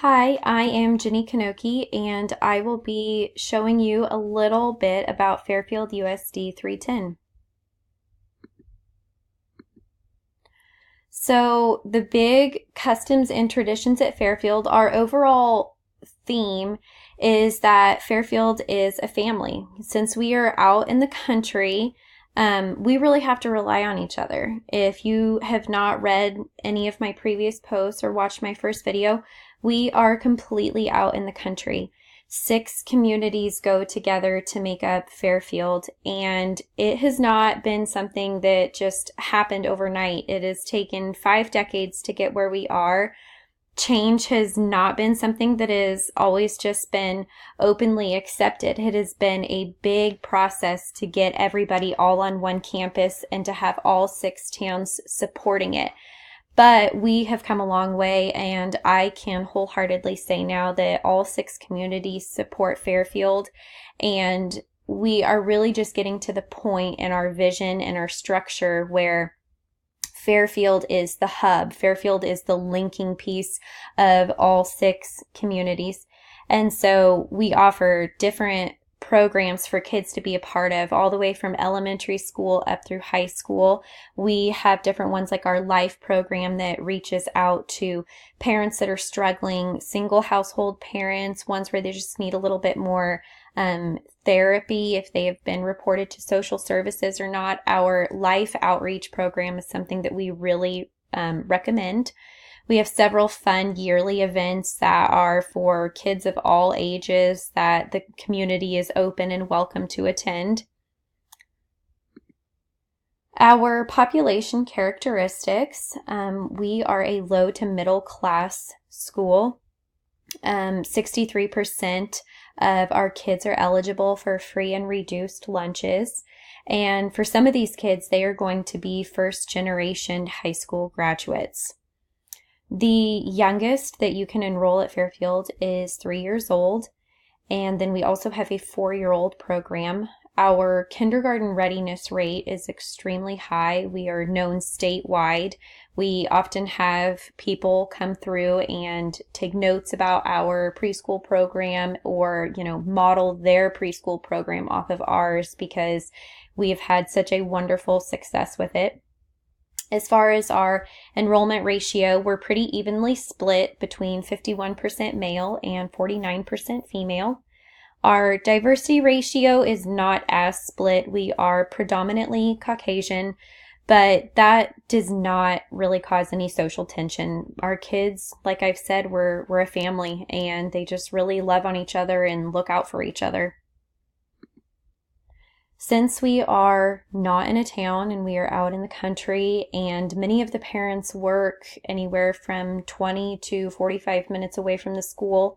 Hi, I am Jenny Kanoki, and I will be showing you a little bit about Fairfield USD 310. So, the big customs and traditions at Fairfield, our overall theme is that Fairfield is a family. Since we are out in the country, we really have to rely on each other. If you have not read any of my previous posts or watched my first video, we are completely out in the country. 6 communities go together to make up Fairfield, and it has not been something that just happened overnight. It has taken 5 decades to get where we are. Change has not been something that has always just been openly accepted. It has been a big process to get everybody all on one campus and to have all 6 towns supporting it. But we have come a long way, and I can wholeheartedly say now that all 6 communities support Fairfield, and we are really just getting to the point in our vision and our structure where Fairfield is the hub. Fairfield is the linking piece of all 6 communities. And so we offer different programs for kids to be a part of, all the way from elementary school up through high school. We have different ones like our Life program that reaches out to parents that are struggling, single household parents, ones where they just need a little bit more therapy if they have been reported to social services or not. Our Life outreach program is something that we really recommend. We have several fun yearly events that are for kids of all ages that the community is open and welcome to attend. Our population characteristics, we are a low to middle class school. 63% of our kids are eligible for free and reduced lunches. And for some of these kids, they are going to be first generation high school graduates. The youngest that you can enroll at Fairfield is 3 years old. And then we also have a 4-year-old program. Our kindergarten readiness rate is extremely high. We are known statewide. We often have people come through and take notes about our preschool program or, model their preschool program off of ours because we have had such a wonderful success with it. As far as our enrollment ratio, we're pretty evenly split between 51% male and 49% female. Our diversity ratio is not as split. We are predominantly Caucasian, but that does not really cause any social tension. Our kids, like I've said, we're a family, and they just really love on each other and look out for each other. Since we are not in a town and we are out in the country, and many of the parents work anywhere from 20 to 45 minutes away from the school,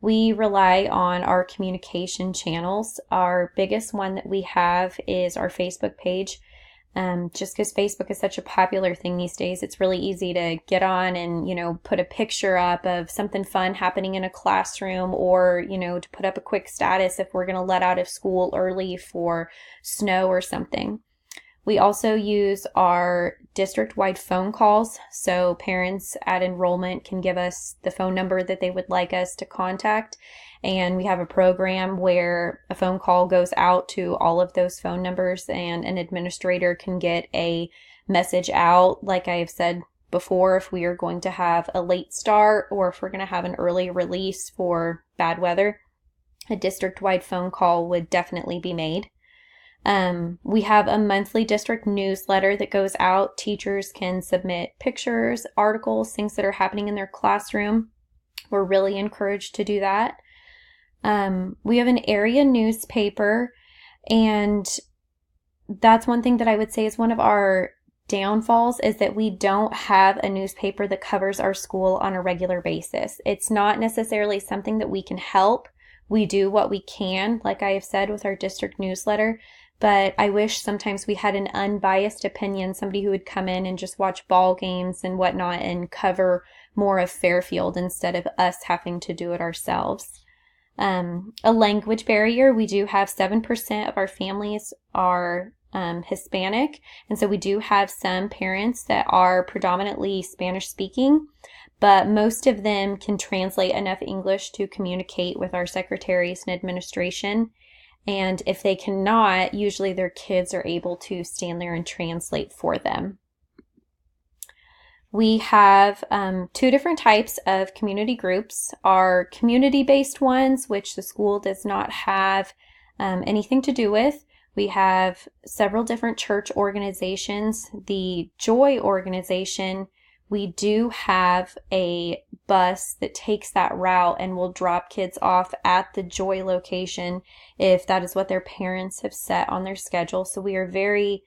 we rely on our communication channels. Our biggest one that we have is our Facebook page. Just because Facebook is such a popular thing these days, it's really easy to get on and, put a picture up of something fun happening in a classroom or, to put up a quick status if we're going to let out of school early for snow or something. We also use our district-wide phone calls, so parents at enrollment can give us the phone number that they would like us to contact, and we have a program where a phone call goes out to all of those phone numbers and an administrator can get a message out. Like I have said before, if we are going to have a late start or if we're going to have an early release for bad weather, a district-wide phone call would definitely be made. We have a monthly district newsletter that goes out. Teachers can submit pictures, articles, things that are happening in their classroom. We're really encouraged to do that. We have an area newspaper, and that's one thing that I would say is one of our downfalls is that we don't have a newspaper that covers our school on a regular basis. It's not necessarily something that we can help. We do what we can, like I have said with our district newsletter, but I wish sometimes we had an unbiased opinion, somebody who would come in and just watch ball games and whatnot and cover more of Fairfield instead of us having to do it ourselves. A language barrier, we do have 7% of our families are Hispanic, and so we do have some parents that are predominantly Spanish speaking, but most of them can translate enough English to communicate with our secretaries and administration. And if they cannot, usually their kids are able to stand there and translate for them. We have two different types of community groups. Our community-based ones, which the school does not have anything to do with. We have several different church organizations. The Joy organization, we do have a bus that takes that route and will drop kids off at the Joy location if that is what their parents have set on their schedule. So we are very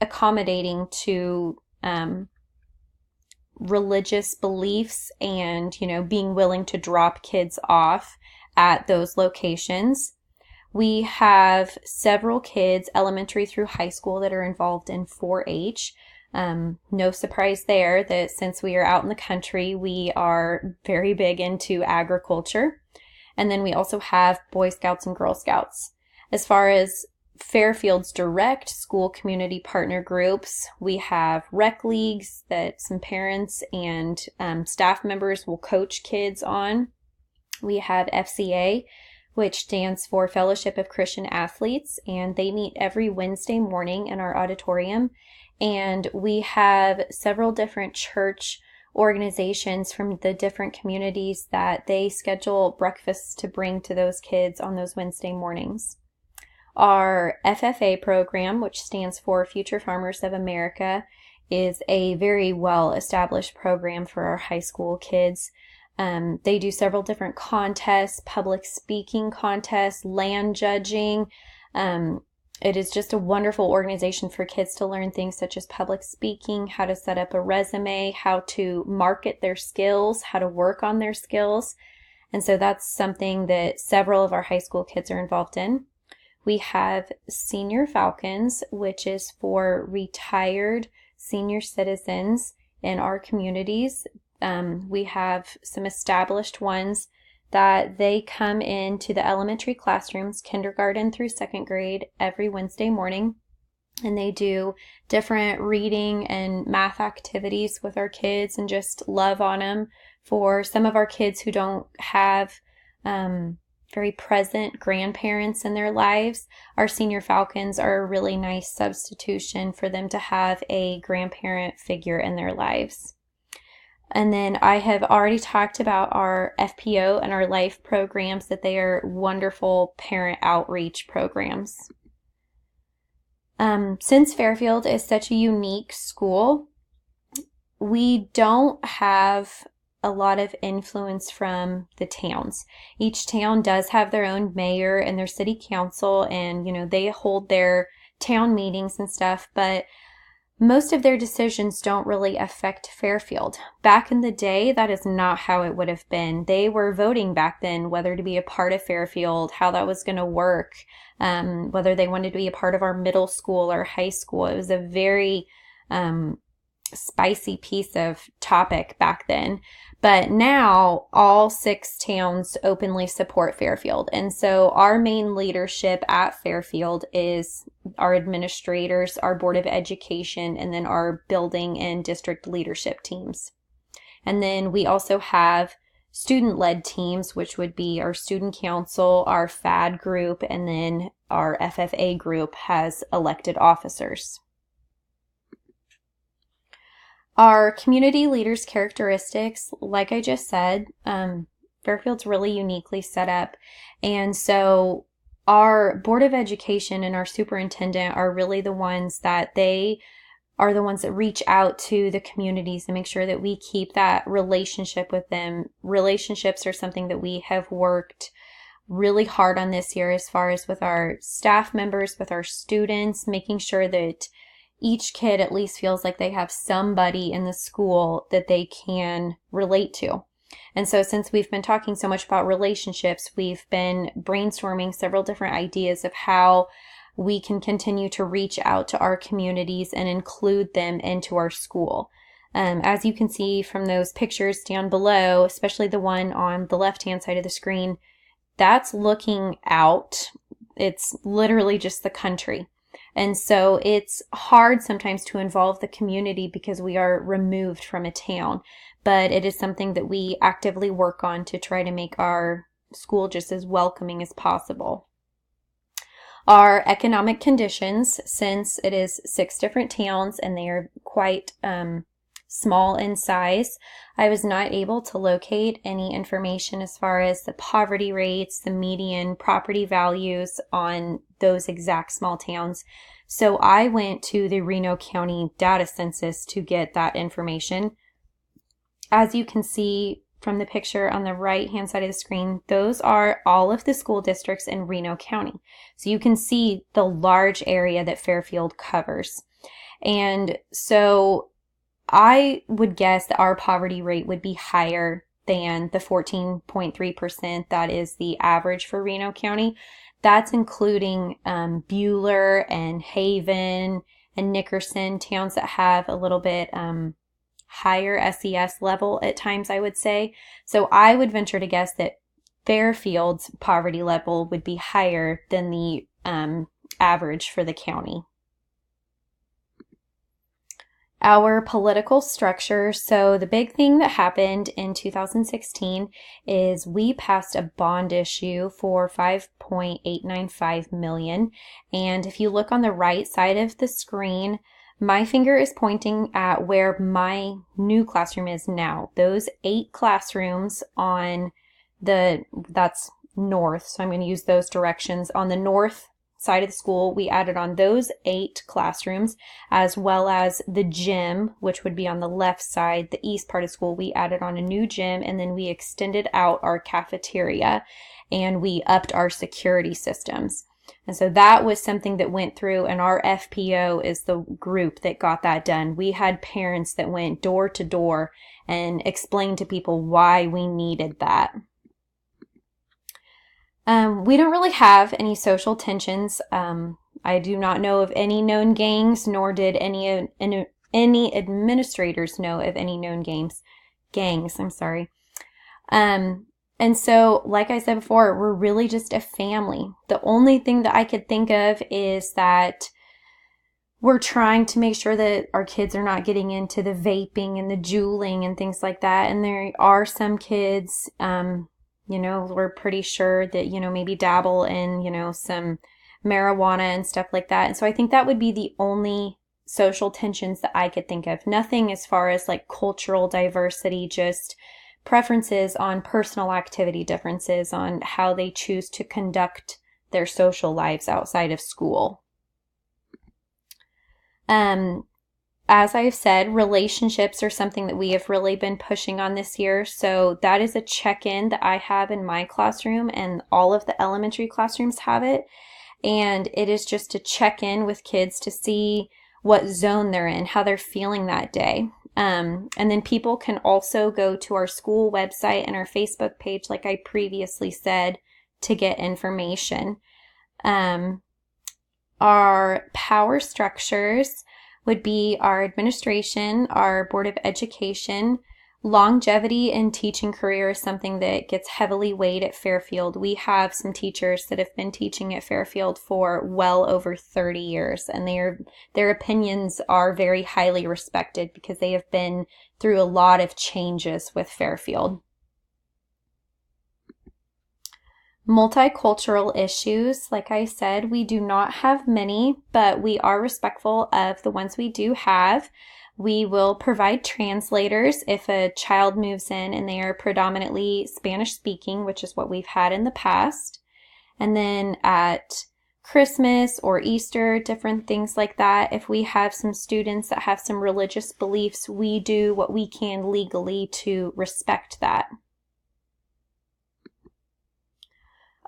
accommodating to religious beliefs and, being willing to drop kids off at those locations. We have several kids, elementary through high school, that are involved in 4-H. No surprise there that since we are out in the country, we are very big into agriculture. And then we also have Boy Scouts and Girl Scouts. As far as Fairfield's direct school community partner groups, we have rec leagues that some parents and staff members will coach kids on. We have FCA, which stands for Fellowship of Christian Athletes, and they meet every Wednesday morning in our auditorium. And we have several different church organizations from the different communities that they schedule breakfasts to bring to those kids on those Wednesday mornings. Our FFA program, which stands for Future Farmers of America, is a very well-established program for our high school kids. They do several different contests, public speaking contests, land judging. It is just a wonderful organization for kids to learn things such as public speaking, how to set up a resume, how to market their skills, how to work on their skills. And so that's something that several of our high school kids are involved in. We have Senior Falcons, which is for retired senior citizens in our communities. We have some established ones that they come into the elementary classrooms, kindergarten through second grade, every Wednesday morning. And they do different reading and math activities with our kids and just love on them. For some of our kids who don't have very present grandparents in their lives, our Senior Falcons are a really nice substitution for them to have a grandparent figure in their lives. And then I have already talked about our FPO and our LIFE programs, that they are wonderful parent outreach programs. Since Fairfield is such a unique school, we don't have a lot of influence from the towns. Each town does have their own mayor and their city council, and they hold their town meetings and stuff, but most of their decisions don't really affect Fairfield. Back in the day, that is not how it would have been. They were voting back then whether to be a part of Fairfield, how that was going to work, whether they wanted to be a part of our middle school or high school. It was a very spicy piece of topic back then. But now all 6 towns openly support Fairfield. And so our main leadership at Fairfield is our administrators, our Board of Education, and then our building and district leadership teams. And then we also have student-led teams, which would be our student council, our FAD group, and then our FFA group has elected officers. Our community leaders' characteristics, like I just said, Fairfield's really uniquely set up. And so our Board of Education and our superintendent are really the ones that reach out to the communities and make sure that we keep that relationship with them. Relationships are something that we have worked really hard on this year, as far as with our staff members, with our students, making sure that each kid at least feels like they have somebody in the school that they can relate to. And so since we've been talking so much about relationships, we've been brainstorming several different ideas of how we can continue to reach out to our communities and include them into our school. As you can see from those pictures down below, especially the one on the left-hand side of the screen, that's looking out. It's literally just the country. And so it's hard sometimes to involve the community because we are removed from a town. but it is something that we actively work on to try to make our school just as welcoming as possible. Our economic conditions, since it is 6 different towns and they are quite small in size, I was not able to locate any information as far as the poverty rates, the median property values on those exact small towns. So I went to the Reno County Data Census to get that information. As you can see from the picture on the right-hand side of the screen, those are all of the school districts in Reno County. So you can see the large area that Fairfield covers. And so I would guess that our poverty rate would be higher than the 14.3% that is the average for Reno County. That's including Buhler and Haven and Nickerson, towns that have a little bit higher SES level at times, I would say. So I would venture to guess that Fairfield's poverty level would be higher than the average for the county. Our political structure. So the big thing that happened in 2016 is we passed a bond issue for $5.895 million. And if you look on the right side of the screen, my finger is pointing at where my new classroom is now. Those 8 classrooms on that's north, so I'm going to use those directions. On the north side of the school, we added on those 8 classrooms, as well as the gym, which would be on the left side, the east part of school. We added on a new gym, and then we extended out our cafeteria, and we upped our security systems. And so that was something that went through, and our FPO is the group that got that done. We had parents that went door to door and explained to people why we needed that. We don't really have any social tensions. I do not know of any known gangs, nor did any administrators know of any known gangs. I'm sorry. And so, like I said before, we're really just a family. The only thing that I could think of is that we're trying to make sure that our kids are not getting into the vaping and the juuling and things like that. And there are some kids, we're pretty sure that, maybe dabble in, some marijuana and stuff like that. And so I think that would be the only social tensions that I could think of. Nothing as far as like cultural diversity, just preferences on personal activity differences on how they choose to conduct their social lives outside of school. As I've said, relationships are something that we have really been pushing on this year. So that is a check-in that I have in my classroom, and all of the elementary classrooms have it. And it is just to check in with kids to see what zone they're in, how they're feeling that day. And then people can also go to our school website and our Facebook page, like I previously said, to get information. Our power structures would be our administration, our Board of Education. Longevity in teaching career is something that gets heavily weighed at Fairfield. We have some teachers that have been teaching at Fairfield for well over 30 years, and their opinions are very highly respected because they have been through a lot of changes with Fairfield. Multicultural issues, like I said, we do not have many, but we are respectful of the ones we do have. We will provide translators if a child moves in and they are predominantly Spanish speaking, which is what we've had in the past. And then at Christmas or Easter, different things like that, if we have some students that have some religious beliefs, we do what we can legally to respect that.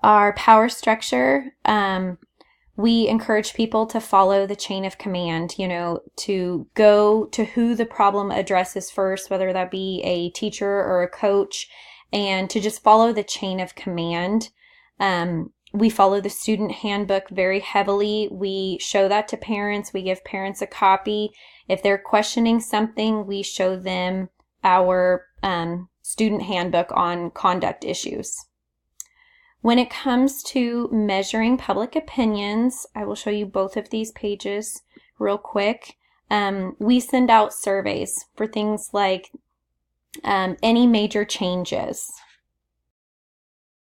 Our power structure, we encourage people to follow the chain of command, to go to who the problem addresses first, whether that be a teacher or a coach, and to just follow the chain of command. We follow the student handbook very heavily. We show that to parents. We give parents a copy. If they're questioning something, we show them our student handbook on conduct issues. When it comes to measuring public opinions, I will show you both of these pages real quick. We send out surveys for things like Any major changes?